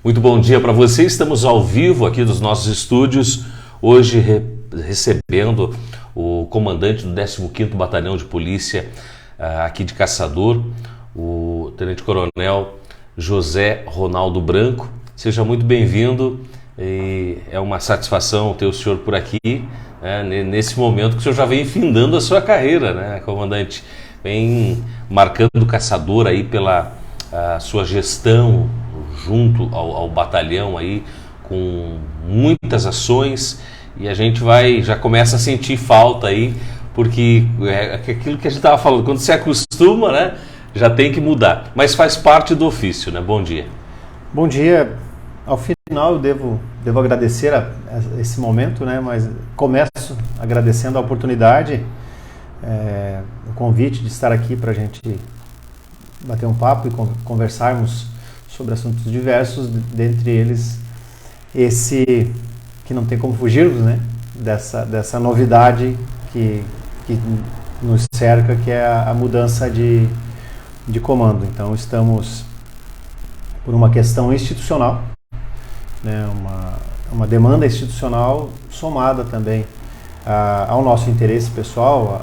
Muito bom dia para você. Estamos ao vivo aqui dos nossos estúdios, hoje recebendo o comandante do 15º Batalhão de Polícia aqui de Caçador, o Tenente-Coronel José Ronaldo Branco. Seja muito bem-vindo e é uma satisfação ter o senhor por aqui, nesse momento que o senhor já vem findando a sua carreira, né, comandante? Vem marcando Caçador aí pela sua gestão junto ao batalhão aí, com muitas ações, e a gente já começa a sentir falta aí, porque é aquilo que a gente estava falando, quando se acostuma, né, já tem que mudar, mas faz parte do ofício, né? Bom dia. Bom dia. Ao final eu devo agradecer esse momento, né, mas começo agradecendo a oportunidade, o convite de estar aqui para a gente bater um papo e conversarmos sobre assuntos diversos, dentre eles esse que não tem como fugirmos, né, dessa novidade que nos cerca, que é a mudança de comando. Então estamos por uma questão institucional, né, uma demanda institucional somada também ao nosso interesse pessoal,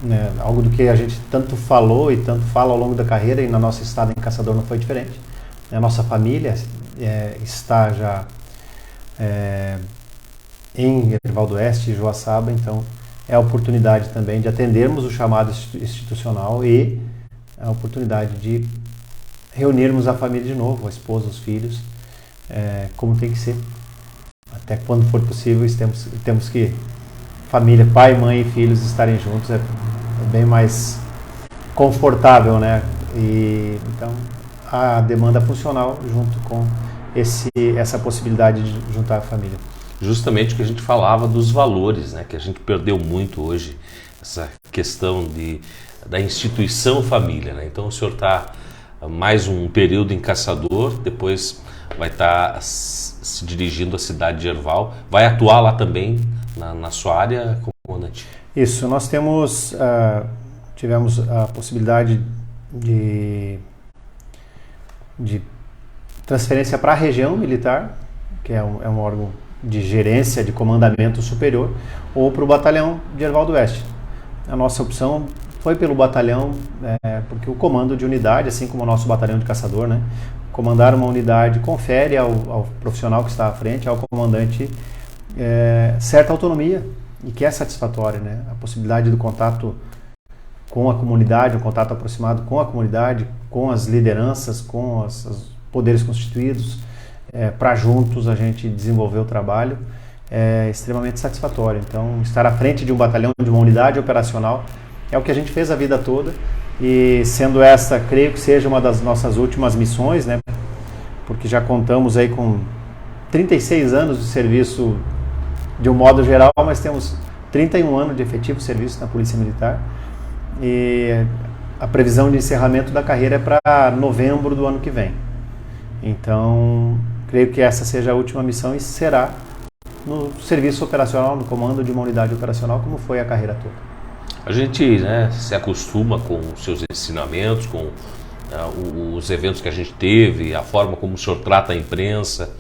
né, algo do que a gente tanto falou e tanto fala ao longo da carreira, e na nossa estada em Caçador não foi diferente. A nossa família está já em Erival do Oeste e Joaçaba, então é a oportunidade também de atendermos o chamado institucional e a oportunidade de reunirmos a família de novo, a esposa, os filhos, como tem que ser. Até quando for possível, temos que família, pai, mãe e filhos estarem juntos, é bem mais confortável, né? E então a demanda funcional junto com essa possibilidade de juntar a família. Justamente o que a gente falava dos valores, né? Que a gente perdeu muito hoje, essa questão da instituição família, né? Então o senhor está mais um período em Caçador, depois vai estar se dirigindo à cidade de Erival, vai atuar lá também na sua área, comandante? Isso, nós tivemos a possibilidade de transferência para a região militar, que é um órgão de gerência, de comandamento superior, ou para o batalhão de Erival do Oeste. A nossa opção foi pelo batalhão, porque o comando de unidade, assim como o nosso batalhão de Caçador, né, comandar uma unidade confere ao profissional que está à frente, ao comandante, certa autonomia, e que é satisfatória, né? A possibilidade do contato com a comunidade, um contato aproximado com a comunidade, com as lideranças, com os poderes constituídos, para juntos a gente desenvolver o trabalho, é extremamente satisfatório. Então, estar à frente de um batalhão, de uma unidade operacional, é o que a gente fez a vida toda, e sendo essa, creio que seja uma das nossas últimas missões, né? Porque já contamos aí com 36 anos de serviço de um modo geral, mas temos 31 anos de efetivo serviço na Polícia Militar, e a previsão de encerramento da carreira é para novembro do ano que vem. Então, creio que essa seja a última missão, e será no serviço operacional, no comando de uma unidade operacional, como foi a carreira toda. A gente, né, se acostuma com os seus ensinamentos, com os eventos que a gente teve, a forma como o senhor trata a imprensa,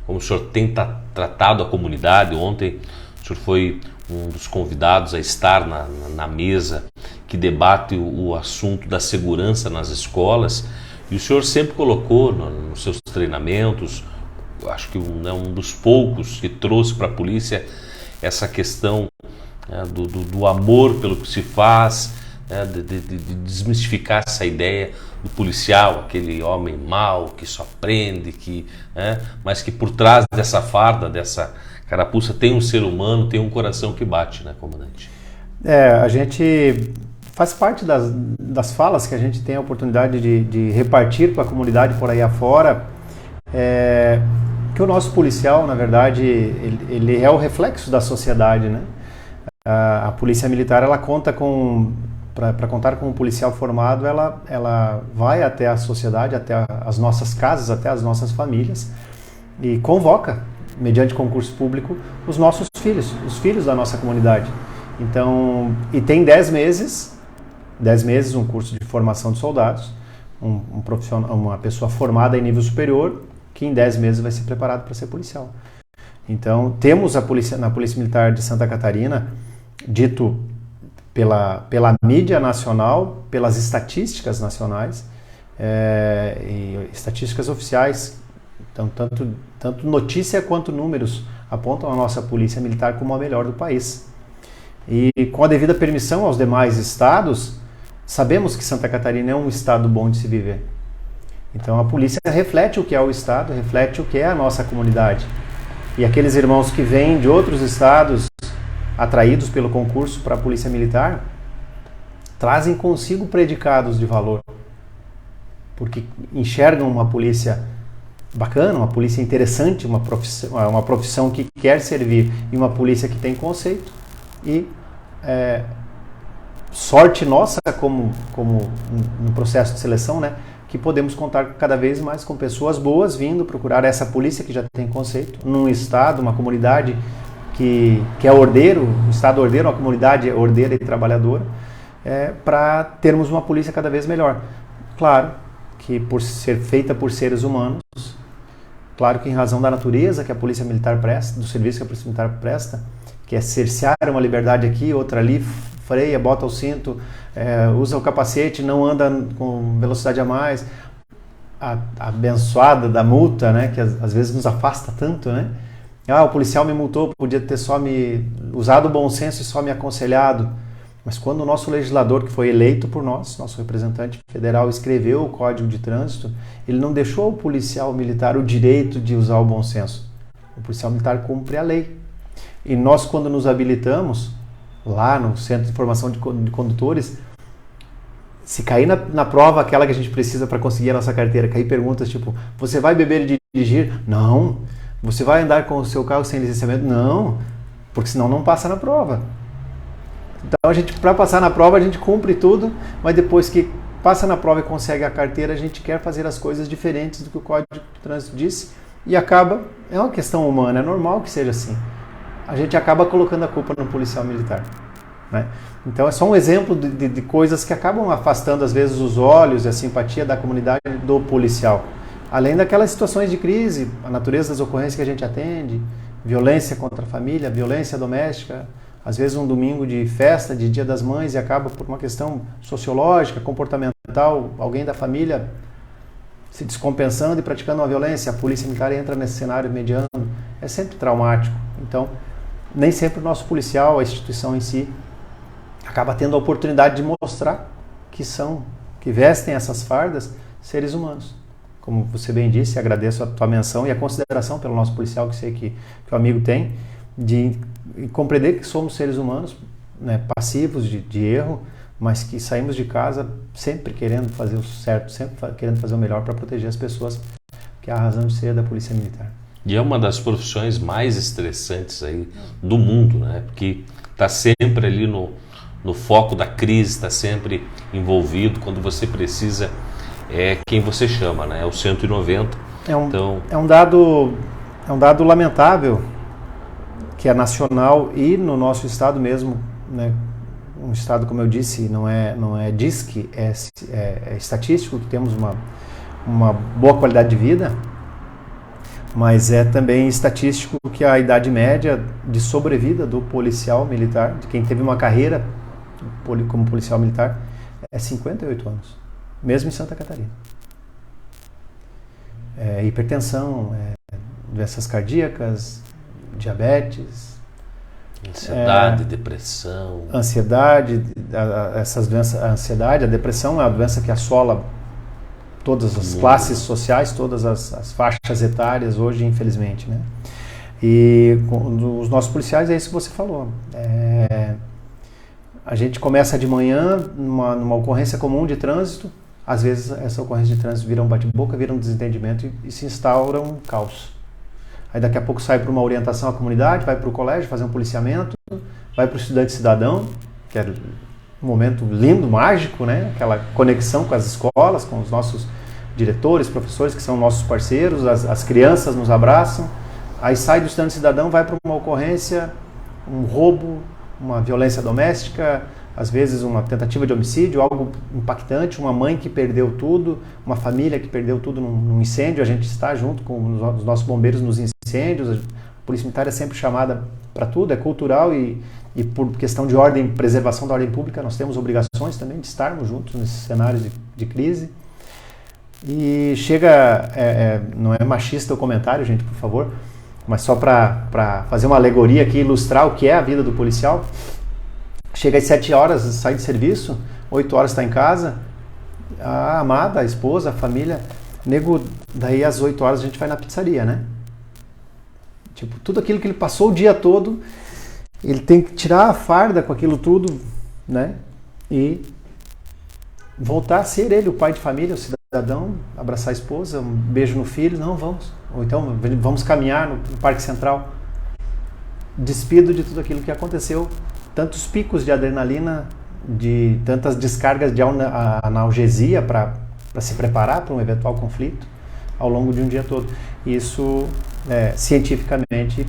como o senhor tem tratado a comunidade. Ontem o senhor foi um dos convidados a estar na mesa que debate o assunto da segurança nas escolas, e o senhor sempre colocou nos seus treinamentos, acho que um dos poucos que trouxe para a polícia essa questão do amor pelo que se faz, de desmistificar essa ideia do policial, aquele homem mau que só prende, mas que por trás dessa farda, dessa carapuça, tem um ser humano, tem um coração que bate, né, comandante? A gente faz parte das falas que a gente tem a oportunidade de repartir com a comunidade por aí afora, que o nosso policial, na verdade, ele é o reflexo da sociedade, né? A Polícia Militar, ela conta para contar com um policial formado, ela vai até a sociedade, até as nossas casas, até as nossas famílias, e convoca, mediante concurso público, os nossos filhos, os filhos da nossa comunidade. Então, e tem 10 meses um curso de formação de soldados, um profissional, uma pessoa formada em nível superior, que em 10 meses vai ser preparado para ser policial. Então, temos na Polícia Militar de Santa Catarina, dito pela mídia nacional, pelas estatísticas nacionais e estatísticas oficiais, então tanto notícia quanto números apontam a nossa Polícia Militar como a melhor do país. E com a devida permissão aos demais estados, sabemos que Santa Catarina é um estado bom de se viver. Então a polícia reflete o que é o estado, reflete o que é a nossa comunidade. E aqueles irmãos que vêm de outros estados, atraídos pelo concurso para a Polícia Militar, trazem consigo predicados de valor, porque enxergam uma polícia bacana, uma polícia interessante, uma profissão que quer servir, e uma polícia que tem conceito. E sorte nossa como no processo de seleção, né, que podemos contar cada vez mais com pessoas boas vindo procurar essa polícia que já tem conceito, num estado, uma comunidade que é ordeiro, um estado ordeiro, uma comunidade ordeira e trabalhadora, para termos uma polícia cada vez melhor. Claro que por ser feita por seres humanos, claro que em razão da natureza que a Polícia Militar presta, do serviço que a Polícia Militar presta, que é cercear uma liberdade aqui, outra ali, freia, bota o cinto, usa o capacete, não anda com velocidade a mais, a abençoada da multa, né, que às vezes nos afasta tanto, né? O policial me multou, podia ter só me usado o bom senso e só me aconselhado. Mas quando o nosso legislador, que foi eleito por nós, nosso representante federal, escreveu o Código de Trânsito, ele não deixou ao policial militar o direito de usar o bom senso. O policial militar cumpre a lei. E nós, quando nos habilitamos, lá no Centro de Formação de Condutores, se cair na prova aquela que a gente precisa para conseguir a nossa carteira, cair perguntas tipo, você vai beber e dirigir? Não. Você vai andar com o seu carro sem licenciamento? Não. Porque senão não passa na prova. Então, para passar na prova, a gente cumpre tudo, mas depois que passa na prova e consegue a carteira, a gente quer fazer as coisas diferentes do que o Código de Trânsito disse e acaba, é uma questão humana, é normal que seja assim. A gente acaba colocando a culpa no policial militar, né? Então, é só um exemplo de coisas que acabam afastando, às vezes, os olhos e a simpatia da comunidade do policial. Além daquelas situações de crise, a natureza das ocorrências que a gente atende, violência contra a família, violência doméstica, às vezes um domingo de festa, de Dia das Mães, e acaba por uma questão sociológica, comportamental, alguém da família se descompensando e praticando uma violência, a polícia militar entra nesse cenário mediando, é sempre traumático. Então, nem sempre o nosso policial, a instituição em si, acaba tendo a oportunidade de mostrar que vestem essas fardas seres humanos. Como você bem disse, agradeço a tua menção e a consideração pelo nosso policial, que sei que o amigo tem, de compreender que somos seres humanos, né, passivos de erro, mas que saímos de casa sempre querendo fazer o certo, sempre querendo fazer o melhor para proteger as pessoas, que é a razão de ser da Polícia Militar. E é uma das profissões mais estressantes aí do mundo, né? Porque está sempre ali no foco da crise, está sempre envolvido. Quando você precisa, é quem você chama, né? É o 190. É um dado lamentável, que é nacional e no nosso estado mesmo, né? Um estado, como eu disse, não é DISC, é estatístico, que temos uma boa qualidade de vida, mas é também estatístico que a idade média de sobrevida do policial militar, de quem teve uma carreira como policial militar, é 58 anos, mesmo em Santa Catarina. Hipertensão, doenças cardíacas, diabetes, ansiedade, depressão. Essas doenças, a ansiedade, a depressão é uma doença que assola todas as classes sociais, todas as faixas etárias hoje, infelizmente, né? E com os nossos policiais é isso que você falou. A gente começa de manhã numa ocorrência comum de trânsito, às vezes essa ocorrência de trânsito vira um bate-boca, vira um desentendimento e se instaura um caos. Aí daqui a pouco sai para uma orientação à comunidade, vai para o colégio fazer um policiamento, vai para o estudante cidadão, que é um momento lindo, mágico, né? Aquela conexão com as escolas, com os nossos diretores, professores, que são nossos parceiros, as crianças nos abraçam. Aí sai do estudante cidadão, vai para uma ocorrência, um roubo, uma violência doméstica, às vezes uma tentativa de homicídio, algo impactante, uma mãe que perdeu tudo, uma família que perdeu tudo num incêndio. A gente está junto com os nossos bombeiros nos incêndios. A Polícia Militar é sempre chamada para tudo, é cultural e por questão de ordem, preservação da ordem pública, nós temos obrigações também de estarmos juntos nesses cenários de crise. E chega, não é machista o comentário, gente, por favor, mas só para fazer uma alegoria aqui, ilustrar o que é a vida do policial. Chega às 7 horas, sai de serviço, 8 horas está em casa, a amada, a esposa, a família, nego, daí às 8 horas a gente vai na pizzaria, né? Tipo, tudo aquilo que ele passou o dia todo, ele tem que tirar a farda com aquilo tudo, né? E voltar a ser ele, o pai de família, o cidadão, abraçar a esposa, um beijo no filho, não, vamos. Ou então, vamos caminhar no Parque Central. Despido de tudo aquilo que aconteceu, tantos picos de adrenalina, de tantas descargas de analgesia para se preparar para um eventual conflito ao longo de um dia todo. Isso, cientificamente,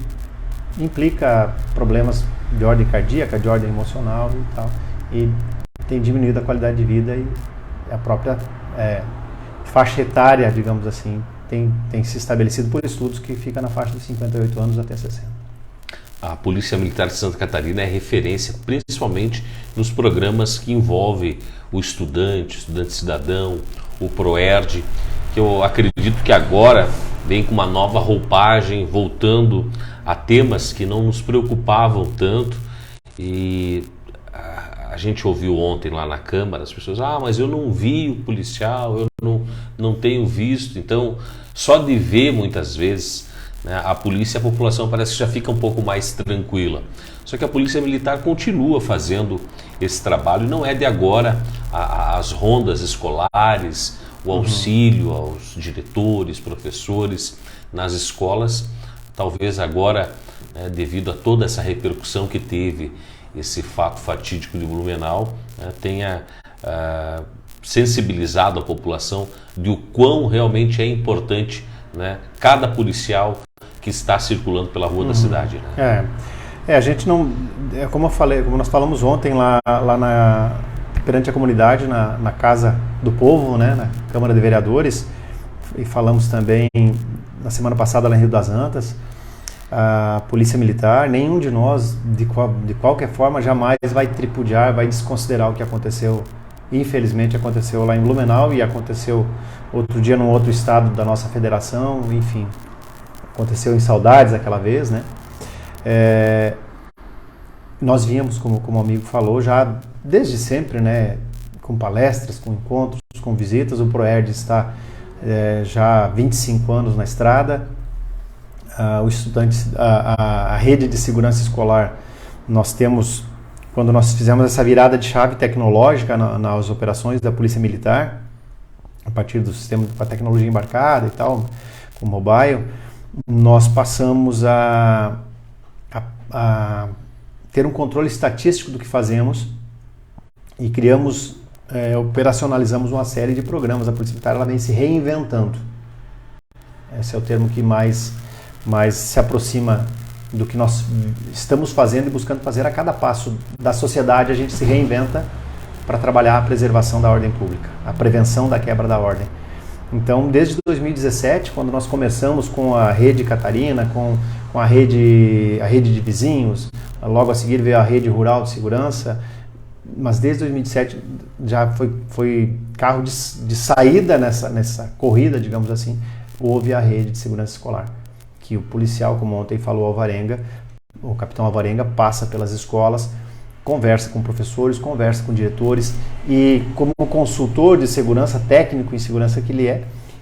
implica problemas de ordem cardíaca, de ordem emocional e tal, e tem diminuído a qualidade de vida, e a própria faixa etária, digamos assim, tem se estabelecido por estudos que fica na faixa de 58 anos até 60. A Polícia Militar de Santa Catarina é referência principalmente nos programas que envolvem o estudante cidadão, o ProERD, que eu acredito que agora vem com uma nova roupagem, voltando a temas que não nos preocupavam tanto. E a gente ouviu ontem lá na Câmara as pessoas, mas eu não vi o policial, eu não tenho visto. Então, só de ver muitas vezes, né, a polícia, a população parece que já fica um pouco mais tranquila. Só que a Polícia Militar continua fazendo esse trabalho, e não é de agora as rondas escolares, o auxílio aos diretores, professores nas escolas. Talvez agora, devido a toda essa repercussão que teve esse fato fatídico de Blumenau, tenha sensibilizado a população de o quão realmente é importante, né, cada policial que está circulando pela rua da cidade. Né? A gente não, como eu falei, como nós falamos ontem lá perante a comunidade, na Casa do Povo, né, na Câmara de Vereadores, e falamos também na semana passada lá em Rio das Antas, a Polícia Militar, nenhum de nós, de qualquer forma, jamais vai tripudiar, vai desconsiderar o que aconteceu. Infelizmente aconteceu lá em Blumenau e aconteceu outro dia num outro estado da nossa federação, enfim, aconteceu em Saudades aquela vez, né? Nós víamos, como o amigo falou, já desde sempre, né, com palestras, com encontros, com visitas. O ProERD está já há 25 anos na estrada. A rede de segurança escolar, nós temos, quando nós fizemos essa virada de chave tecnológica nas operações da Polícia Militar, a partir do sistema com a tecnologia embarcada e tal, com o mobile, nós passamos a ter um controle estatístico do que fazemos e criamos, operacionalizamos uma série de programas. A Polícia Militar, ela vem se reinventando. Esse é o termo que mais se aproxima do que nós estamos fazendo e buscando fazer a cada passo da sociedade. A gente se reinventa para trabalhar a preservação da ordem pública, a prevenção da quebra da ordem. Então, desde 2017, quando nós começamos com a Rede Catarina, com a rede de vizinhos, logo a seguir veio a Rede Rural de Segurança, mas desde 2017 já foi carro de saída nessa corrida, digamos assim, houve a Rede de Segurança Escolar, que o policial, como ontem falou Alvarenga, o capitão Alvarenga, passa pelas escolas, conversa com professores, conversa com diretores, e como consultor de segurança, técnico em segurança que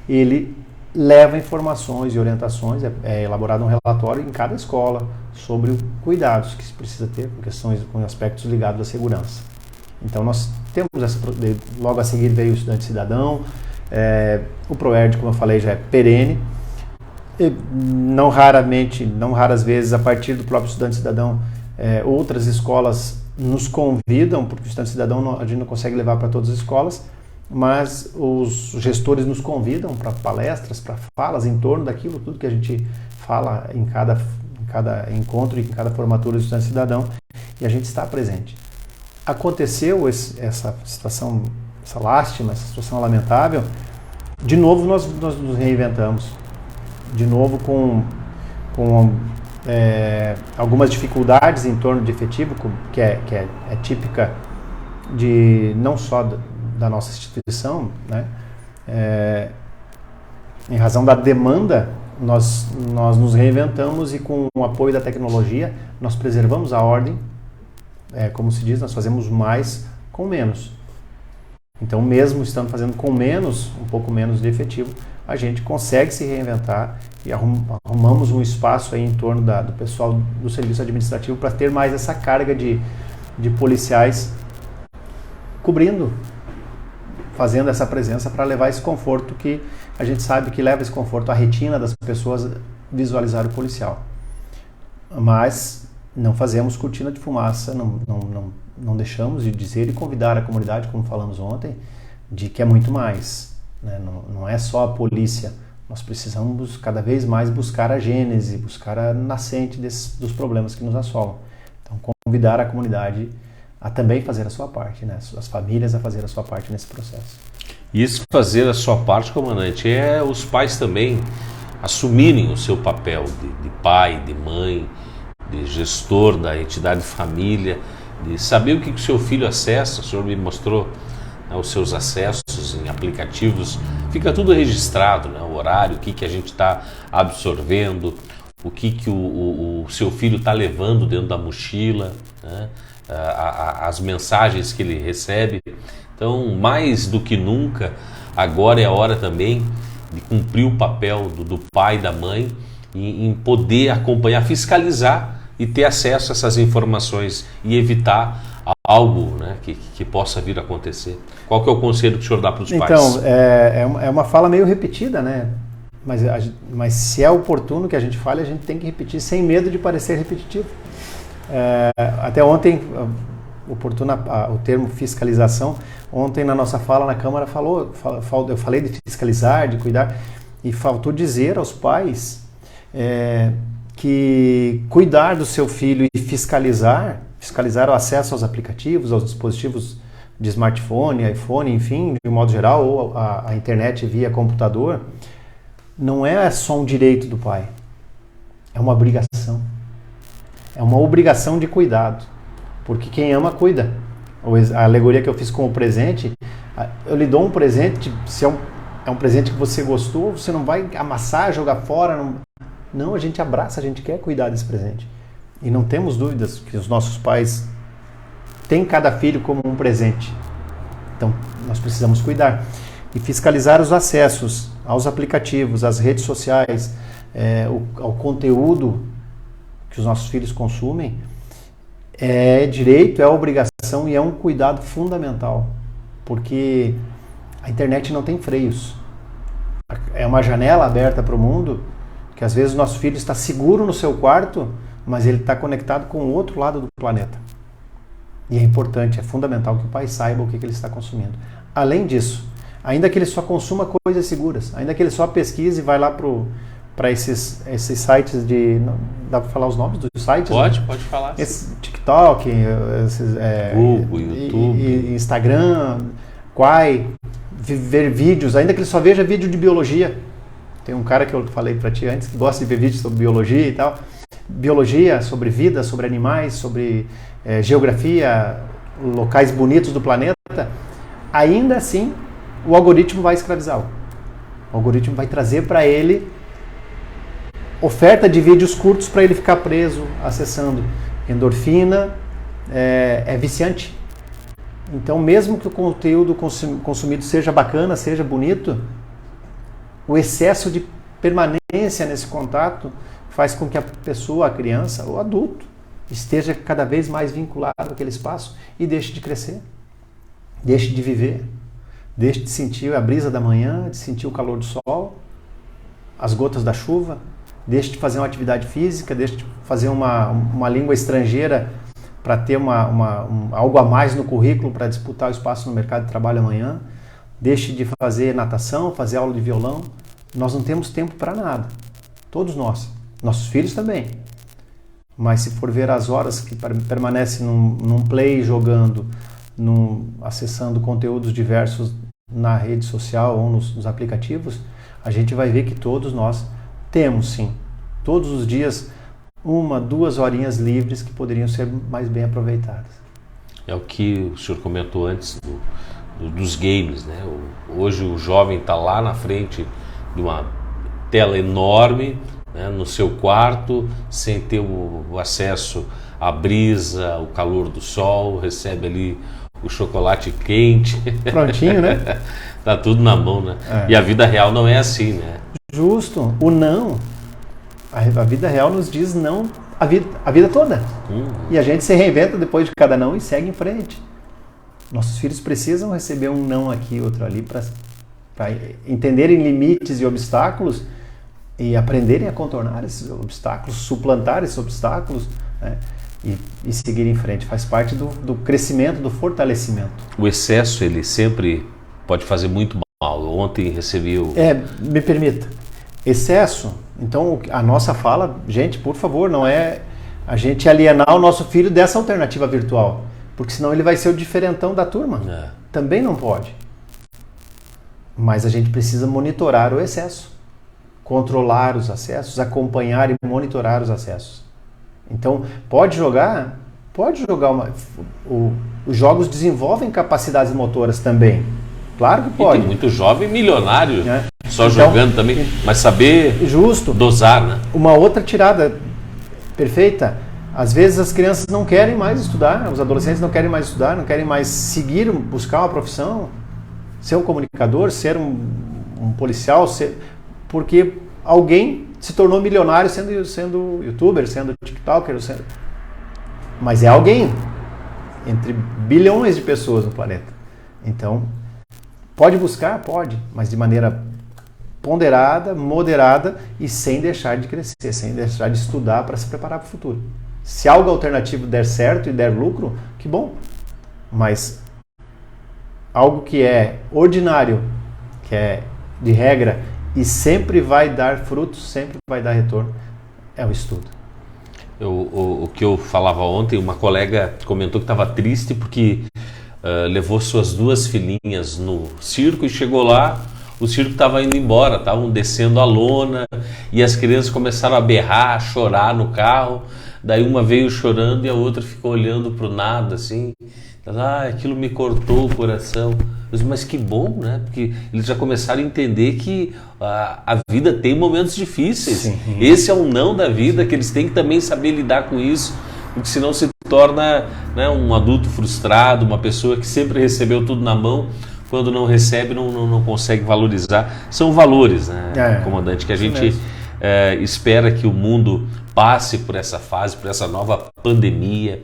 ele leva informações e orientações, é elaborado um relatório em cada escola sobre os cuidados que se precisa ter com aspectos ligados à segurança. Então nós temos logo a seguir veio o Estudante Cidadão, o ProERD, como eu falei, já é perene. E não raras vezes, a partir do próprio Estudante Cidadão, outras escolas nos convidam, porque o Estudante Cidadão a gente não consegue levar para todas as escolas, mas os gestores nos convidam para palestras, para falas em torno daquilo, tudo que a gente fala em cada encontro e em cada formatura do Estudante Cidadão, e a gente está presente. aconteceu essa situação, essa lástima, essa situação lamentável, de novo nós nos reinventamos. De novo com algumas dificuldades em torno de efetivo, que é típica não só da nossa instituição, né? Em razão da demanda, nós nos reinventamos e com o apoio da tecnologia, nós preservamos a ordem. Como se diz, nós fazemos mais com menos. Então, mesmo estando fazendo com menos, um pouco menos de efetivo, a gente consegue se reinventar e arrumamos um espaço aí em torno do pessoal do serviço administrativo para ter mais essa carga de policiais cobrindo, fazendo essa presença para levar esse conforto que a gente sabe que leva esse conforto à retina das pessoas visualizar o policial. Mas não fazemos cortina de fumaça, não deixamos de dizer e convidar a comunidade, como falamos ontem, de que é muito mais, né? Não é só a polícia. Nós precisamos cada vez mais buscar a gênese, buscar a nascente dos problemas que nos assolam. Então, convidar a comunidade a também fazer a sua parte, né? As famílias a fazer a sua parte nesse processo. Isso, fazer a sua parte, comandante, é os pais também assumirem o seu papel de pai, de mãe, de gestor da entidade família, de saber o que o seu filho acessa. O senhor me mostrou, né, os seus acessos em aplicativos, fica tudo registrado, né, o horário, o que a gente está absorvendo, o que o seu filho está levando dentro da mochila, né, as mensagens que ele recebe. Então, mais do que nunca, agora é a hora também de cumprir o papel do pai e da mãe em poder acompanhar, fiscalizar e ter acesso a essas informações e evitar algo, né, que possa vir a acontecer. Qual que é o conselho que o senhor dá para os pais? Então, é uma fala meio repetida, né? Mas se é oportuno que a gente fale, a gente tem que repetir sem medo de parecer repetitivo. Até ontem, o termo fiscalização, ontem na nossa fala na Câmara eu falei de fiscalizar, de cuidar, e faltou dizer aos pais que cuidar do seu filho e fiscalizar o acesso aos aplicativos, aos dispositivos de smartphone, iPhone, enfim, de um modo geral, ou a internet via computador, não é só um direito do pai, é uma obrigação. É uma obrigação de cuidado, porque quem ama, cuida. A alegoria que eu fiz com o presente, eu lhe dou um presente, se é um presente que você gostou, você não vai amassar, jogar fora. Não, a gente abraça, a gente quer cuidar desse presente. E não temos dúvidas que os nossos pais têm cada filho como um presente. Então, nós precisamos cuidar. E fiscalizar os acessos aos aplicativos, às redes sociais, ao conteúdo que os nossos filhos consumem, é direito, é obrigação e é um cuidado fundamental, porque a internet não tem freios. É uma janela aberta para o mundo, que às vezes o nosso filho está seguro no seu quarto, mas ele está conectado com o outro lado do planeta. E é importante, é fundamental que o pai saiba o que ele está consumindo. Além disso, ainda que ele só consuma coisas seguras, ainda que ele só pesquise e vai lá para esses sites de... Dá para falar os nomes dos sites? Pode, né? Pode falar. TikTok, Google, YouTube, Instagram, Quai, ver vídeos, ainda que ele só veja vídeo de biologia. Tem um cara que eu falei para ti antes que gosta de ver vídeos sobre biologia e tal. Biologia, sobre vida, sobre animais, sobre geografia, locais bonitos do planeta. Ainda assim, o algoritmo vai escravizá-lo. O algoritmo vai trazer para ele oferta de vídeos curtos para ele ficar preso, acessando. Endorfina é viciante. Então, mesmo que o conteúdo consumido seja bacana, seja bonito, o excesso de permanência nesse contato faz com que a pessoa, a criança ou adulto, esteja cada vez mais vinculado àquele espaço e deixe de crescer, deixe de viver, deixe de sentir a brisa da manhã, de sentir o calor do sol, as gotas da chuva, deixe de fazer uma atividade física, deixe de fazer uma língua estrangeira para ter algo a mais no currículo para disputar o espaço no mercado de trabalho amanhã, deixe de fazer natação, fazer aula de violão. Nós não temos tempo para nada, todos nós, nossos filhos também. Mas se for ver as horas que permanece num play jogando, acessando conteúdos diversos na rede social ou nos aplicativos, a gente vai ver que todos nós temos sim, todos os dias, 1, 2 horinhas livres que poderiam ser mais bem aproveitadas. É o que o senhor comentou antes dos games, né? Hoje o jovem está lá na frente de uma tela enorme, né, no seu quarto, sem ter o acesso à brisa, o calor do sol, recebe ali o chocolate quente. Prontinho, né? Tá tudo na mão, né? E a vida real não é assim, né? Justo. O não. A vida real nos diz não a vida toda. E a gente se reinventa depois de cada não e segue em frente. Nossos filhos precisam receber um não aqui, outro ali, para entenderem limites e obstáculos e aprenderem a contornar esses obstáculos, suplantar esses obstáculos, né? E seguir em frente. Faz parte do crescimento, do fortalecimento. O excesso, ele sempre pode fazer muito mal. Ontem recebi o... Me permita. Excesso. Então, a nossa fala, gente, por favor, não é a gente alienar o nosso filho dessa alternativa virtual. Porque senão ele vai ser o diferentão da turma. Também não pode. Mas a gente precisa monitorar o excesso. Controlar os acessos, acompanhar e monitorar os acessos. Então, pode jogar os jogos desenvolvem capacidades motoras também. Claro que pode. E tem muito jovem milionário só jogando também, mas saber dosar, né? Uma outra tirada perfeita. Às vezes as crianças não querem mais estudar, os adolescentes não querem mais estudar, não querem mais seguir, buscar uma profissão, ser um comunicador, ser um policial, porque alguém se tornou milionário sendo youtuber, sendo tiktoker, mas é alguém entre bilhões de pessoas no planeta. Então, pode buscar? Pode, mas de maneira ponderada, moderada e sem deixar de crescer, sem deixar de estudar para se preparar para o futuro. Se algo alternativo der certo e der lucro, que bom. Mas algo que é ordinário, que é de regra e sempre vai dar frutos, sempre vai dar retorno, é o estudo. O que eu falava ontem, uma colega comentou que estava triste porque levou suas 2 filhinhas no circo e chegou lá, o circo estava indo embora, estavam descendo a lona e as crianças começaram a berrar, a chorar no carro. Daí uma veio chorando e a outra ficou olhando para o nada, assim. Aquilo me cortou o coração. Mas que bom, né? Porque eles já começaram a entender que a vida tem momentos difíceis. Sim. Esse é um não da vida, que eles têm que também saber lidar com isso, porque senão se torna, né, um adulto frustrado, uma pessoa que sempre recebeu tudo na mão, quando não recebe não consegue valorizar. São valores, né, comandante, que a gente espera que o mundo passe por essa fase, por essa nova pandemia.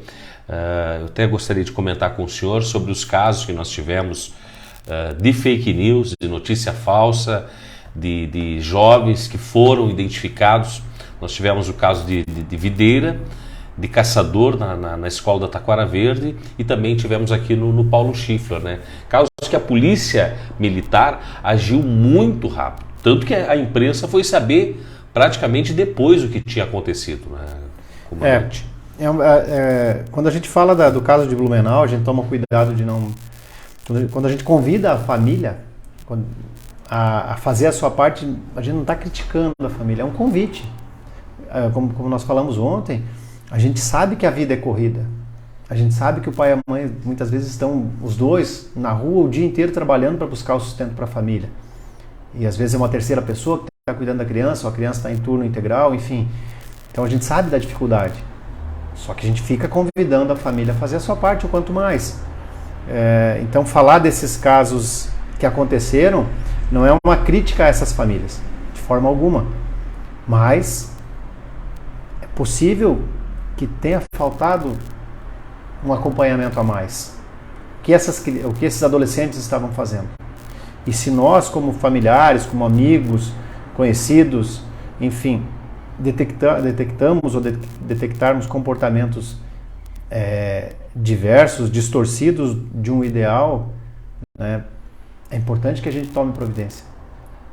Eu até gostaria de comentar com o senhor sobre os casos que nós tivemos de fake news, de notícia falsa, de jovens que foram identificados. Nós tivemos o caso de Videira, de Caçador na escola da Taquara Verde, e também tivemos aqui no Paulo Schiffler, né? Casos que a polícia militar agiu muito rápido, tanto que a imprensa foi saber praticamente depois do que tinha acontecido, né, comandante? Quando a gente fala do caso de Blumenau, a gente toma cuidado de não... Quando a gente convida a família a fazer a sua parte, a gente não está criticando a família, é um convite. Como nós falamos ontem, a gente sabe que a vida é corrida. A gente sabe que o pai e a mãe muitas vezes estão os dois na rua o dia inteiro trabalhando para buscar o sustento para a família. E às vezes é uma terceira pessoa que está cuidando da criança, ou a criança está em turno integral, enfim. Então a gente sabe da dificuldade. Só que a gente fica convidando a família a fazer a sua parte o quanto mais. Então falar desses casos que aconteceram não é uma crítica a essas famílias, de forma alguma. Mas é possível que tenha faltado um acompanhamento a mais. O que esses adolescentes estavam fazendo? E se nós, como familiares, como amigos, conhecidos, enfim, detectamos ou detectarmos comportamentos diversos, distorcidos de um ideal, né, é importante que a gente tome providência.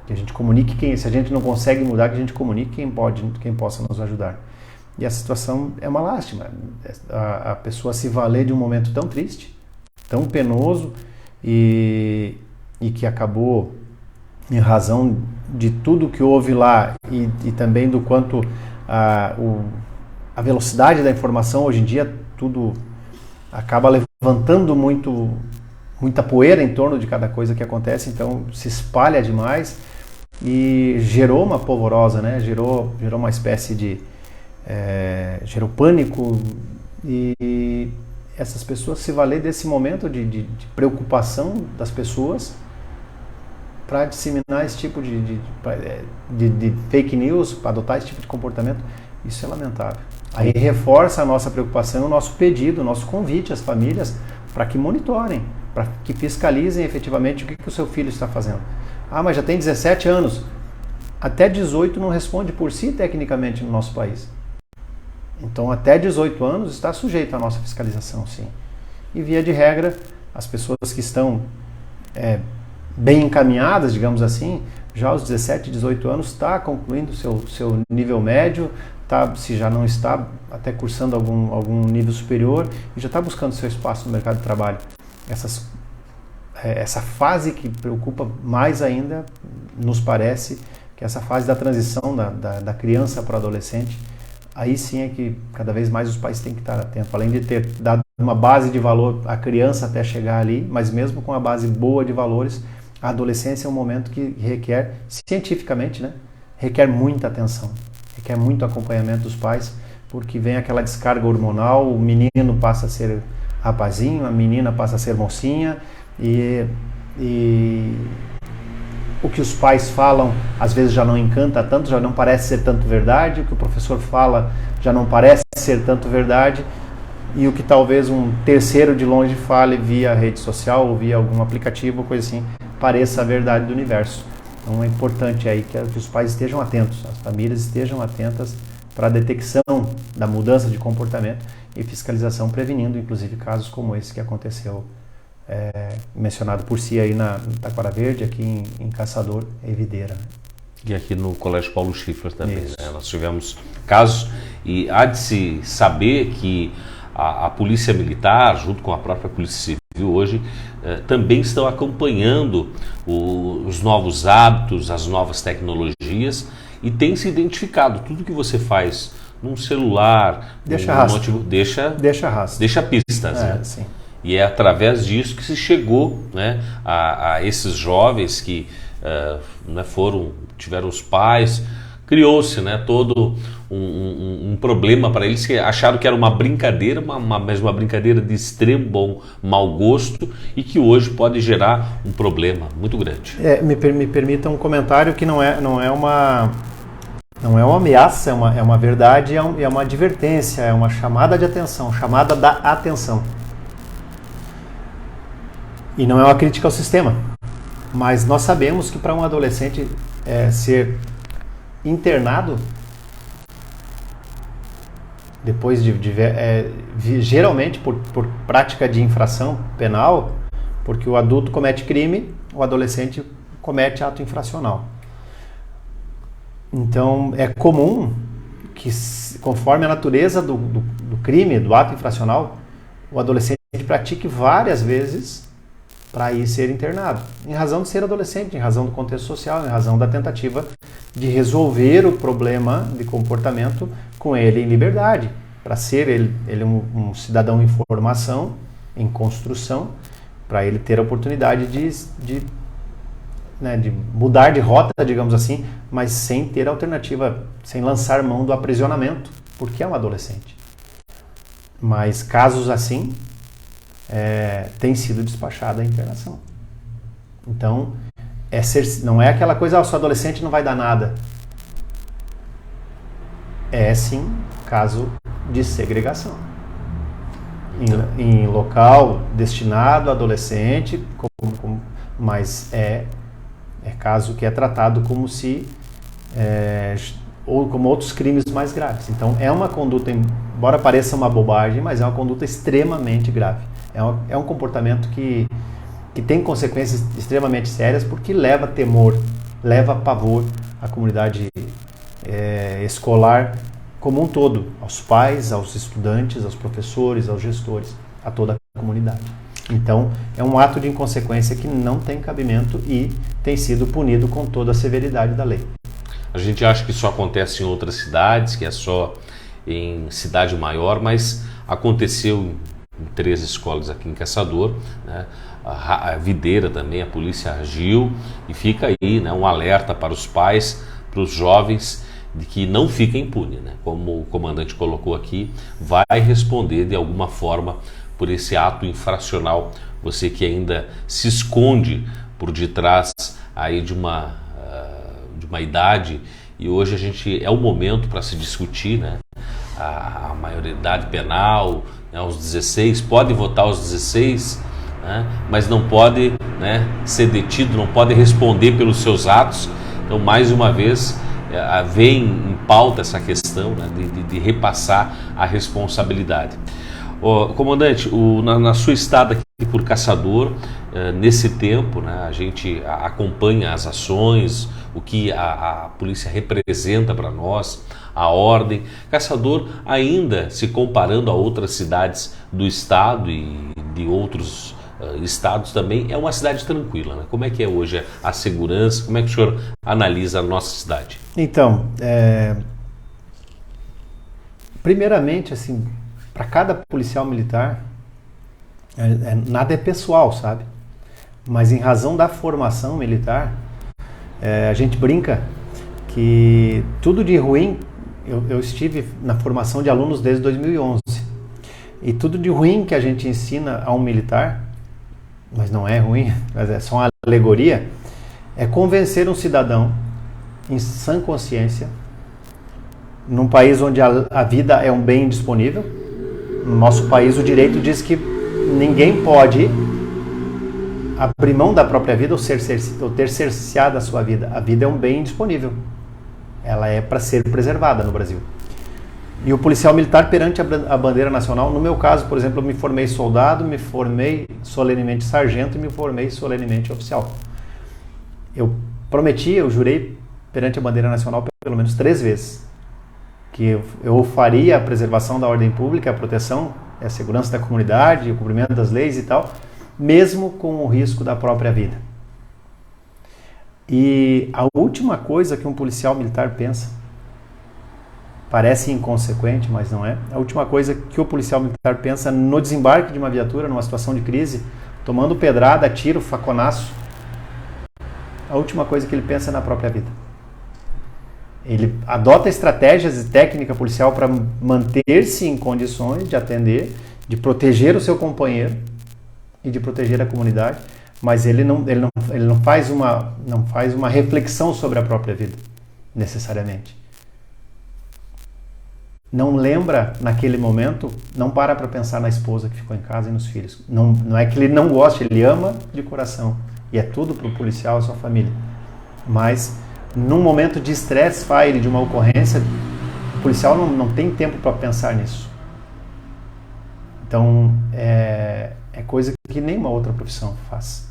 Que a gente comunique se a gente não consegue mudar, que a gente comunique quem possa nos ajudar. E a situação é uma lástima. A pessoa se valer de um momento tão triste, tão penoso e que acabou, em razão de tudo que houve lá e também do quanto a velocidade da informação hoje em dia, tudo acaba levantando muita poeira em torno de cada coisa que acontece, então se espalha demais e gerou uma polvorosa, né? Gerou uma espécie de... gerou pânico e essas pessoas se valer desse momento de preocupação das pessoas para disseminar esse tipo de fake news, para adotar esse tipo de comportamento, isso é lamentável. Aí reforça a nossa preocupação, o nosso pedido, o nosso convite às famílias para que monitorem, para que fiscalizem efetivamente o que o seu filho está fazendo. Ah, mas já tem 17 anos. Até 18 não responde por si tecnicamente no nosso país. Então, até 18 anos está sujeito à nossa fiscalização, sim. E, via de regra, as pessoas que estão bem encaminhadas, digamos assim, já aos 17, 18 anos, está concluindo seu nível médio, se já não está, até cursando algum nível superior, e já está buscando seu espaço no mercado de trabalho. Essa fase que preocupa mais ainda, nos parece, que essa fase da transição da criança para o adolescente, aí sim é que cada vez mais os pais têm que estar atentos. Além de ter dado uma base de valor à criança até chegar ali, mas mesmo com a base boa de valores, a adolescência é um momento que requer, cientificamente, né, requer muita atenção, requer muito acompanhamento dos pais, porque vem aquela descarga hormonal, o menino passa a ser rapazinho, a menina passa a ser mocinha, e o que os pais falam às vezes já não encanta tanto, já não parece ser tanto verdade, o que o professor fala já não parece ser tanto verdade, e o que talvez um terceiro de longe fale via rede social ou via algum aplicativo, coisa assim, pareça a verdade do universo. Então é importante aí que os pais estejam atentos, as famílias estejam atentas para a detecção da mudança de comportamento e fiscalização, prevenindo inclusive casos como esse que aconteceu, mencionado por si aí na Taquara Verde, aqui em Caçador e Videira. E aqui no Colégio Paulo Schiffler também, né? Nós tivemos casos, e há de se saber que a Polícia Militar, junto com a própria Polícia Civil hoje, também estão acompanhando os novos hábitos, as novas tecnologias, e tem se identificado tudo que você faz num celular, deixa rastro. Deixa pistas, né? Sim. E é através disso que se chegou, né, a esses jovens que tiveram os pais, criou-se, né, todo um problema para eles, que acharam que era uma brincadeira, mas uma brincadeira de extremo mau gosto, e que hoje pode gerar um problema muito grande. Me permita um comentário que não é uma ameaça, é uma verdade, é uma advertência, é uma chamada de atenção, chamada da atenção. E não é uma crítica ao sistema, mas nós sabemos que para um adolescente ser internado, depois geralmente por prática de infração penal, porque o adulto comete crime, o adolescente comete ato infracional. Então é comum que, conforme a natureza do crime, do ato infracional, o adolescente pratique várias vezes para ir ser internado, em razão de ser adolescente, em razão do contexto social, em razão da tentativa de resolver o problema de comportamento com ele em liberdade, para ser ele um cidadão em formação, em construção, para ele ter a oportunidade de mudar de rota, digamos assim, mas sem ter alternativa, sem lançar mão do aprisionamento, porque é um adolescente. Mas casos assim tem sido despachada a internação. Então, não é aquela coisa, sou adolescente, não vai dar nada. É sim caso de segregação. Em local destinado a adolescente, mas é caso que é tratado como se ou como outros crimes mais graves. Então é uma conduta, embora pareça uma bobagem, mas é uma conduta extremamente grave. É um comportamento que tem consequências extremamente sérias, porque leva temor, leva pavor à comunidade escolar como um todo, aos pais, aos estudantes, aos professores, aos gestores, a toda a comunidade. Então, é um ato de inconsequência que não tem cabimento e tem sido punido com toda a severidade da lei. A gente acha que isso acontece em outras cidades, que é só em cidade maior, mas aconteceu em 3 escolas aqui em Caçador, né? A Videira também, a polícia agiu e fica aí, né, um alerta para os pais, para os jovens, de que não fica impune, né? Como o comandante colocou aqui, vai responder de alguma forma por esse ato infracional, você que ainda se esconde por detrás aí de uma idade, e hoje a gente é o momento para se discutir, né? A maioridade penal, né, aos 16, pode votar aos 16, né, mas não pode, né, ser detido, não pode responder pelos seus atos. Então, mais uma vez, vem em pauta essa questão, né, de repassar a responsabilidade. Comandante, na sua estada aqui por Caçador, nesse tempo, né, a gente acompanha as ações, o que a polícia representa para nós, a ordem. Caçador, ainda se comparando a outras cidades do estado e de outros estados também, é uma cidade tranquila, né? Como é que é hoje a segurança? Como é que o senhor analisa a nossa cidade? Então, primeiramente, assim, para cada policial militar, nada é pessoal, sabe? Mas em razão da formação militar, a gente brinca que tudo de ruim, eu estive na formação de alunos desde 2011, e tudo de ruim que a gente ensina a um militar, mas não é ruim, mas é só uma alegoria, é convencer um cidadão em sã consciência, num país onde a vida é um bem indisponível. No nosso país o direito diz que ninguém pode abrir mão da própria vida ou ter cerceado a sua vida. A vida é um bem indisponível. Ela é para ser preservada no Brasil. E o policial militar perante a bandeira nacional, no meu caso, por exemplo, eu me formei soldado, me formei solenemente sargento e me formei solenemente oficial. Eu prometi, eu jurei perante a bandeira nacional pelo menos 3 vezes que eu faria a preservação da ordem pública, a proteção, a segurança da comunidade, o cumprimento das leis e tal, mesmo com o risco da própria vida. E a última coisa que um policial militar pensa, parece inconsequente, mas não é, a última coisa que o policial militar pensa no desembarque de uma viatura, numa situação de crise, tomando pedrada, tiro, faconaço, a última coisa que ele pensa é na própria vida. Ele adota estratégias e técnica policial para manter-se em condições de atender, de proteger o seu companheiro e de proteger a comunidade, mas ele não faz uma reflexão sobre a própria vida, necessariamente. Não lembra naquele momento, não para pensar na esposa que ficou em casa e nos filhos. Não é que ele não goste, ele ama de coração, e é tudo para o policial e sua família. Mas num momento de estresse, fire, de uma ocorrência, o policial não tem tempo para pensar nisso. Então, é coisa que nenhuma outra profissão faz.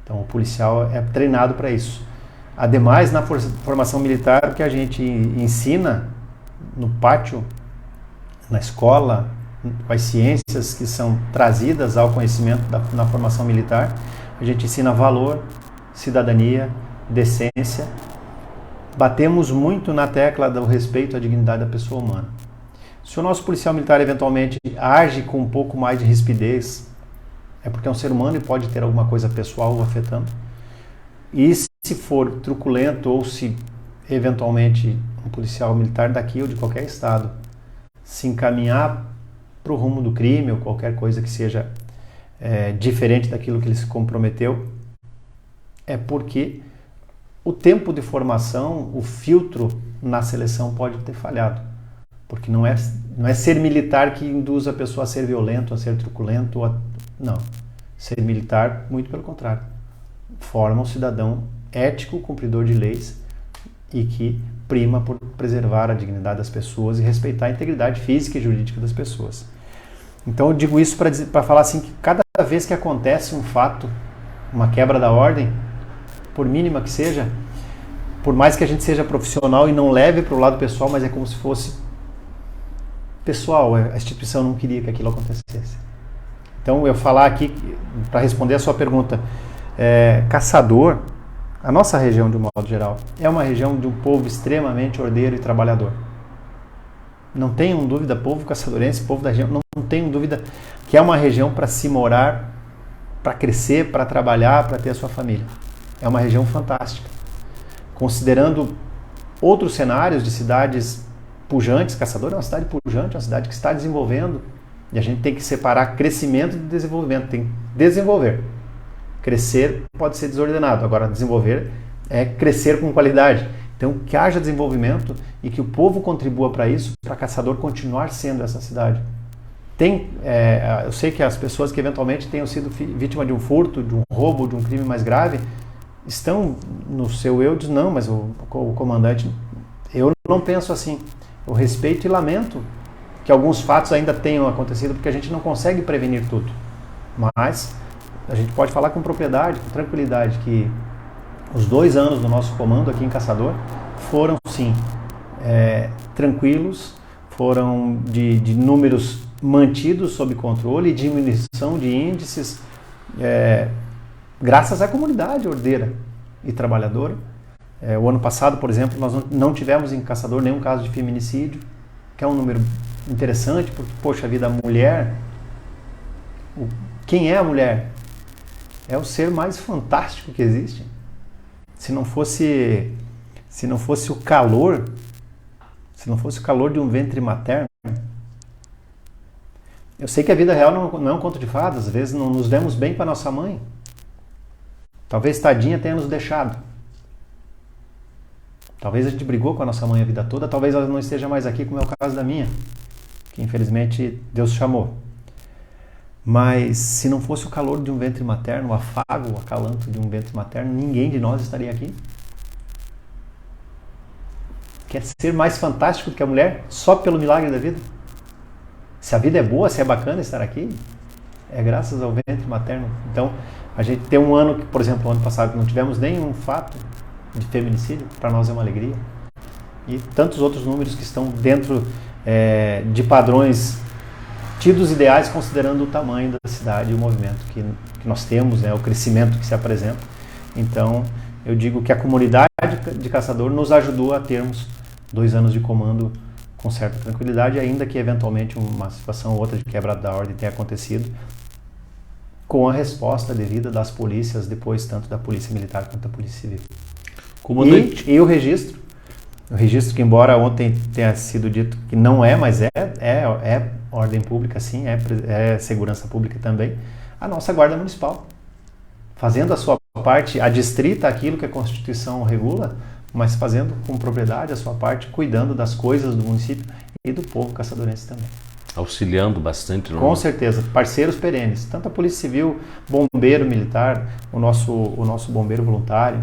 Então, o policial é treinado para isso. Ademais, na formação militar, o que a gente ensina no pátio, na escola, com as ciências que são trazidas ao conhecimento na formação militar, a gente ensina valor, cidadania, decência. Batemos muito na tecla do respeito à dignidade da pessoa humana. Se o nosso policial militar eventualmente age com um pouco mais de rispidez, é porque é um ser humano e pode ter alguma coisa pessoal o afetando. E se for truculento ou se eventualmente um policial militar daqui ou de qualquer estado se encaminhar para o rumo do crime ou qualquer coisa que seja diferente daquilo que ele se comprometeu, é porque o tempo de formação, o filtro na seleção pode ter falhado. Porque não é ser militar que induz a pessoa a ser violento, a ser truculento. Não. Ser militar, muito pelo contrário. Forma um cidadão ético, cumpridor de leis e que prima por preservar a dignidade das pessoas e respeitar a integridade física e jurídica das pessoas. Então eu digo isso para falar assim que cada vez que acontece um fato, uma quebra da ordem, por mínima que seja, por mais que a gente seja profissional e não leve para o lado pessoal, mas é como se fosse pessoal, a instituição não queria que aquilo acontecesse. Então, eu falar aqui, para responder a sua pergunta, Caçador, a nossa região, de um modo geral, é uma região de um povo extremamente ordeiro e trabalhador. Não tenham dúvida, povo caçadorense, povo da região, não tenham dúvida que é uma região para se morar, para crescer, para trabalhar, para ter a sua família. É uma região fantástica. Considerando outros cenários de cidades pujantes, Caçador é uma cidade pujante, uma cidade que está desenvolvendo, e a gente tem que separar crescimento de desenvolvimento. Tem que desenvolver. Crescer pode ser desordenado, agora desenvolver é crescer com qualidade. Então, que haja desenvolvimento e que o povo contribua para isso, para Caçador continuar sendo essa cidade. Eu sei que as pessoas que eventualmente tenham sido vítima de um furto, de um roubo, de um crime mais grave, estão no seu eu, diz não, mas o comandante, eu não penso assim. Eu respeito e lamento que alguns fatos ainda tenham acontecido, porque a gente não consegue prevenir tudo. Mas a gente pode falar com propriedade, com tranquilidade, que os 2 anos do nosso comando aqui em Caçador foram, sim, tranquilos, foram de números mantidos sob controle, diminuição de índices, graças à comunidade ordeira e trabalhadora. O ano passado, por exemplo, nós não tivemos em Caçador nenhum caso de feminicídio, que é um número interessante, porque, poxa vida, a mulher, quem é a mulher? É o ser mais fantástico que existe. Se não fosse o calor, de um ventre materno, eu sei que a vida real não é um conto de fadas, às vezes não nos demos bem com a nossa mãe. Talvez tadinha tenha nos deixado. Talvez a gente brigou com a nossa mãe a vida toda, talvez ela não esteja mais aqui, como é o caso da minha, que infelizmente Deus chamou. Mas se não fosse o calor de um ventre materno, o afago, o acalanto de um ventre materno, ninguém de nós estaria aqui. Quer ser mais fantástico do que a mulher só pelo milagre da vida? Se a vida é boa, se é bacana estar aqui, é graças ao ventre materno. Então, a gente tem um ano que, por exemplo, o ano passado, que não tivemos nenhum fato de feminicídio, para nós é uma alegria. E tantos outros números que estão dentro de padrões tidos ideais, considerando o tamanho da cidade e o movimento que nós temos, o crescimento que se apresenta. Então, eu digo que a comunidade de Caçador nos ajudou a termos 2 anos de comando com certa tranquilidade, ainda que eventualmente uma situação ou outra de quebra da ordem tenha acontecido, com a resposta devida das polícias, depois tanto da Polícia Militar quanto da Polícia Civil. Comandante. E o registro que, embora ontem tenha sido dito que não é, mas é ordem pública, sim, é segurança pública também, a nossa Guarda Municipal, fazendo a sua parte adstrita àquilo que a Constituição regula, mas fazendo com propriedade a sua parte, cuidando das coisas do município e do povo caçadorense também. Auxiliando bastante. Com certeza, parceiros perenes, tanto a Polícia Civil, Bombeiro Militar, o nosso Bombeiro Voluntário,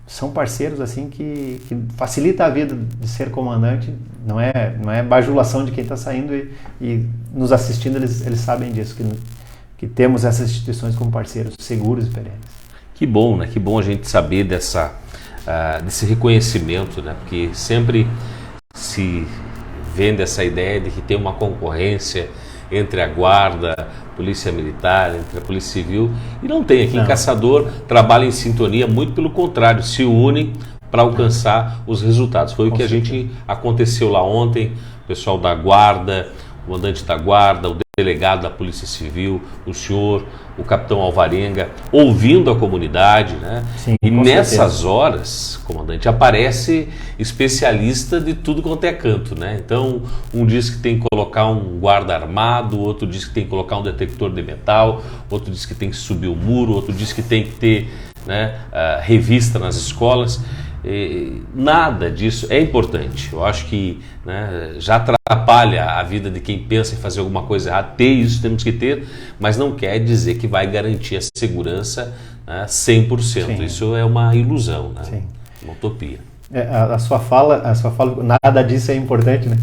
são parceiros assim que facilita a vida de ser comandante, não é bajulação de quem está saindo e nos assistindo, eles sabem disso, que temos essas instituições como parceiros seguros e perenes. Que bom, né? Que bom a gente saber desse reconhecimento, né? Porque sempre se vende essa ideia de que tem uma concorrência entre a Guarda, Polícia Militar, entre a Polícia Civil, e não tem. Aqui em Caçador trabalha em sintonia, muito pelo contrário, se unem para alcançar os resultados. Foi o que a gente aconteceu lá ontem, o pessoal da Guarda, o comandante da Guarda, o delegado da Polícia Civil, o senhor, o capitão Alvarenga, ouvindo a comunidade, né? Sim, e nessas horas, comandante, aparece especialista de tudo quanto é canto, né? Então, um diz que tem que colocar um guarda armado, outro diz que tem que colocar um detector de metal, outro diz que tem que subir o muro, outro diz que tem que ter, né, revista nas escolas. Nada disso é importante. Eu acho que, né, já atrapalha a vida de quem pensa em fazer alguma coisa errada. Ter isso, temos que ter, mas não quer dizer que vai garantir a segurança, né, 100%. Sim. Isso é uma ilusão, né? Sim. Uma utopia. A sua fala, nada disso é importante, né?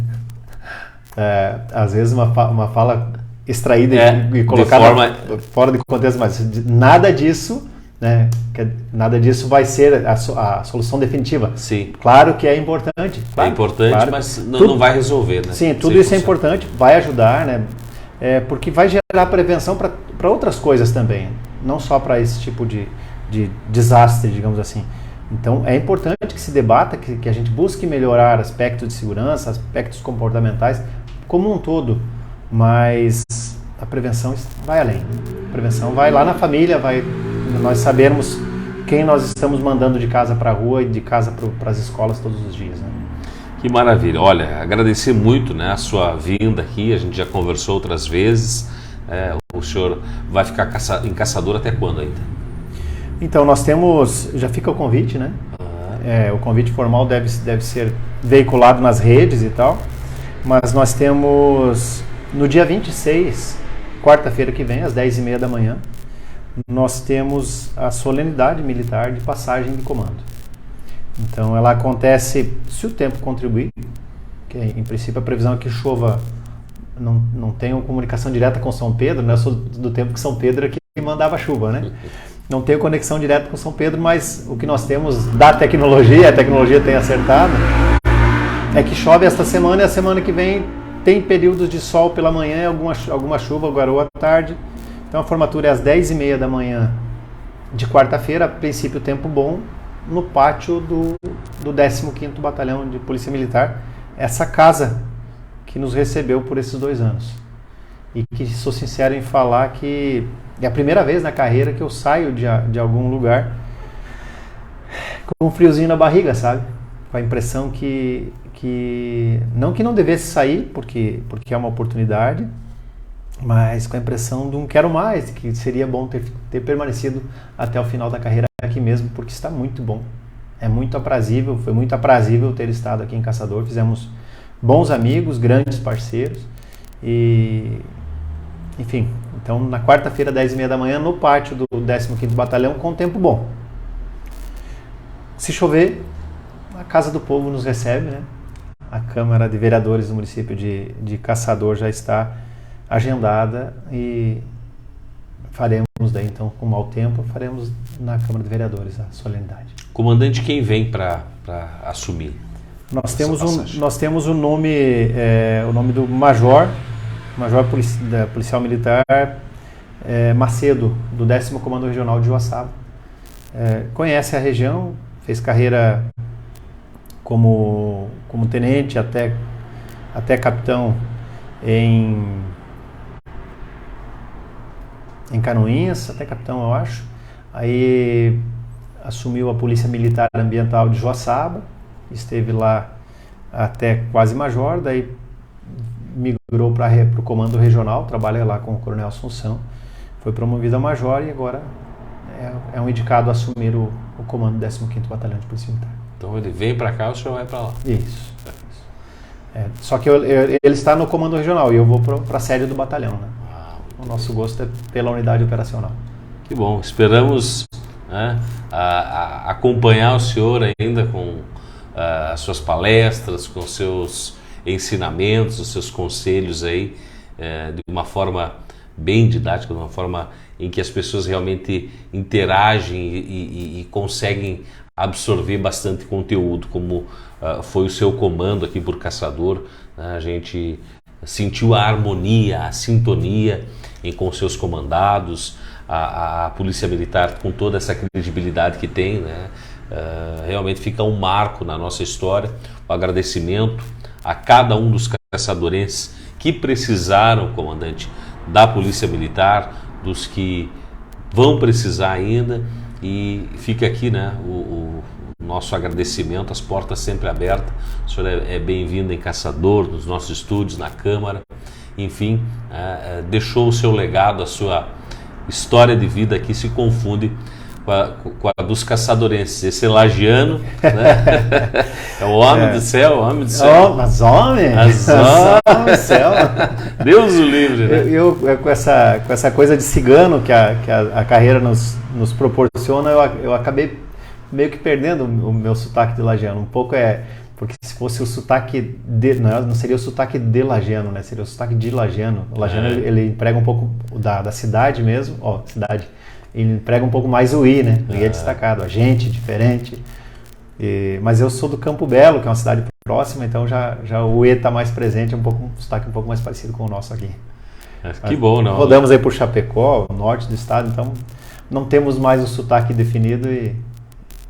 Às vezes uma fala extraída e colocada fora de contexto, mas nada disso né? Nada disso vai ser a solução definitiva. Sim. Claro que é importante. Claro, é importante, claro. mas não vai resolver, né? Sim, tudo 100%. Isso é importante, vai ajudar, né? Porque vai gerar prevenção para outras coisas também, não só para esse tipo de desastre, digamos assim. Então, é importante que se debata, que a gente busque melhorar aspectos de segurança, aspectos comportamentais, como um todo, mas a prevenção vai além. A prevenção vai lá na família, nós sabermos quem nós estamos mandando de casa para a rua e de casa para as escolas todos os dias, né? Que maravilha. Olha, agradecer muito, né, a sua vinda aqui, a gente já conversou outras vezes. O senhor vai ficar em Caçador até quando ainda? Então, nós temos, já fica o convite, né? O convite formal deve ser veiculado nas redes e tal, mas nós temos no dia 26, quarta-feira que vem, às 10h30 da manhã, nós temos a solenidade militar de passagem de comando. Então ela acontece, se o tempo contribuir, que em princípio a previsão é que chova, não tenho comunicação direta com São Pedro, né? Eu sou do tempo que São Pedro é que mandava chuva, né? Não tenho conexão direta com São Pedro, mas o que nós temos da tecnologia, a tecnologia tem acertado, é que chove esta semana e a semana que vem tem períodos de sol pela manhã, alguma chuva, garoa à tarde. Então a formatura é às 10h30 da manhã de quarta-feira, a princípio tempo bom, no pátio do 15º Batalhão de Polícia Militar, essa casa que nos recebeu por esses 2 anos. E que sou sincero em falar que é a primeira vez na carreira que eu saio de algum lugar com um friozinho na barriga, sabe? Com a impressão que não devesse sair, porque é uma oportunidade, mas com a impressão de um quero mais, que seria bom ter permanecido até o final da carreira aqui mesmo, porque está muito bom. É muito aprazível, foi muito aprazível ter estado aqui em Caçador, fizemos bons amigos, grandes parceiros, e enfim, então na quarta-feira, 10h30 da manhã, no pátio do 15º Batalhão, com tempo bom. Se chover, a Casa do Povo nos recebe, né? A Câmara de Vereadores do município de Caçador já está agendada e faremos daí, então, com mau tempo, faremos na Câmara de Vereadores a solenidade. Comandante, quem vem para assumir? Nós temos o nome do Major Policial Militar Macedo, do 10º Comando Regional de Joaçaba. Conhece a região, fez carreira como tenente até capitão em Canoinhas, até capitão eu acho. Aí assumiu a Polícia Militar Ambiental de Joaçaba, esteve lá até quase major, daí migrou para o comando regional, trabalha lá com o Coronel Assunção, foi promovido a major e agora é um indicado a assumir o comando do 15º Batalhão de Polícia Militar. Então ele vem para cá, o senhor vai para lá. Isso. Só que ele está no comando regional e eu vou para a sede do batalhão, né? O nosso gosto é pela unidade operacional. Que bom, esperamos acompanhar o senhor ainda com as suas palestras, com os seus ensinamentos, os seus conselhos aí, de uma forma bem didática, de uma forma em que as pessoas realmente interagem e conseguem absorver bastante conteúdo, como foi o seu comando aqui por Caçador, né? A gente sentiu a harmonia, a sintonia com seus comandados, a Polícia Militar com toda essa credibilidade que tem, né? Realmente fica um marco na nossa história. O agradecimento a cada um dos caçadorenses que precisaram, comandante, da Polícia Militar, dos que vão precisar ainda, e fica aqui, né, o nosso agradecimento, as portas sempre abertas. O senhor é bem-vindo em Caçador, nos nossos estúdios, na Câmara, enfim, deixou o seu legado, a sua história de vida aqui se confunde com a dos caçadorenses. Esse é lagiano, né? É o homem do céu, o homem do céu. Mas homem do céu. Deus o livre, né? Com essa coisa de cigano que a carreira nos proporciona, eu acabei meio que perdendo o meu sotaque de lagiano. Um pouco porque se fosse o sotaque não seria o sotaque de lagiano, né? Seria o sotaque de lagiano. O lagiano ele emprega um pouco da cidade mesmo, cidade. ele prega um pouco mais o I, né? O I é destacado, agente, diferente. Mas eu sou do Campo Belo, que é uma cidade próxima, então já o E está mais presente, um sotaque um pouco mais parecido com o nosso aqui. Que bom, não? Rodamos aí por Chapecó, norte do estado, então não temos mais o sotaque definido,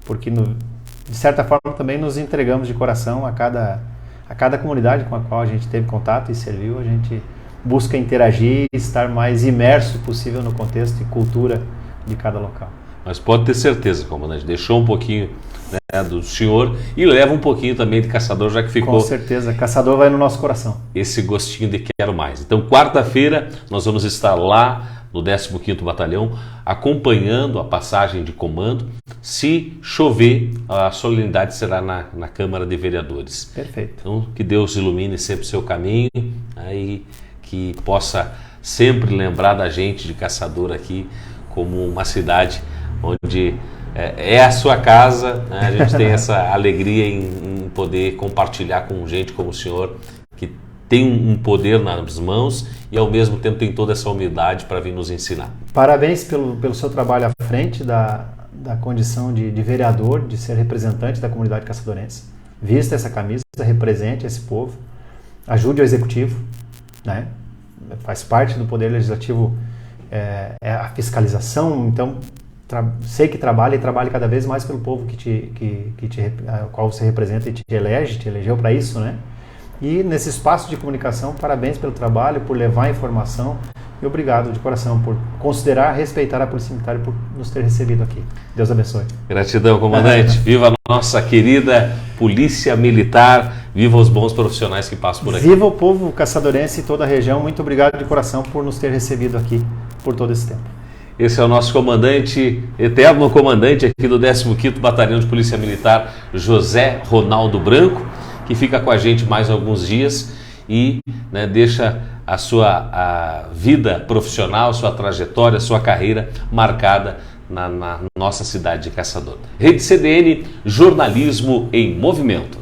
porque de certa forma também nos entregamos de coração a cada comunidade com a qual a gente teve contato e serviu. A gente busca interagir e estar mais imerso possível no contexto e cultura de cada local. Mas pode ter certeza, comandante, deixou um pouquinho, né, do senhor e leva um pouquinho também de Caçador, já que ficou... Com certeza, Caçador vai no nosso coração. Esse gostinho de quero mais. Então, quarta-feira, nós vamos estar lá no 15º Batalhão, acompanhando a passagem de comando. Se chover, a solenidade será na Câmara de Vereadores. Perfeito. Então, que Deus ilumine sempre o seu caminho, aí, que possa sempre lembrar da gente de Caçador aqui como uma cidade onde é a sua casa, né? A gente tem essa alegria em poder compartilhar com gente como o senhor, que tem um poder nas mãos e ao mesmo tempo tem toda essa humildade para vir nos ensinar. Parabéns pelo seu trabalho à frente da condição de vereador, de ser representante da comunidade caçadorense. Vista essa camisa, represente esse povo, ajude o executivo, né? Faz parte do poder legislativo a fiscalização, então sei que trabalha e trabalha cada vez mais pelo povo qual você representa e te elegeu para isso, né? E nesse espaço de comunicação, parabéns pelo trabalho, por levar a informação e obrigado de coração por considerar, respeitar a Polícia Militar e por nos ter recebido aqui. Deus abençoe. Gratidão, comandante. Viva a nossa querida Polícia Militar, viva os bons profissionais que passam por aqui. Viva o povo caçadorense e toda a região. Muito obrigado de coração por nos ter recebido aqui por todo esse tempo. Esse é o nosso comandante, eterno comandante aqui do 15º Batalhão de Polícia Militar, José Ronaldo Branco, que fica com a gente mais alguns dias e, né, deixa a sua vida profissional, sua trajetória, sua carreira marcada na nossa cidade de Caçador. Rede CDN, jornalismo em movimento.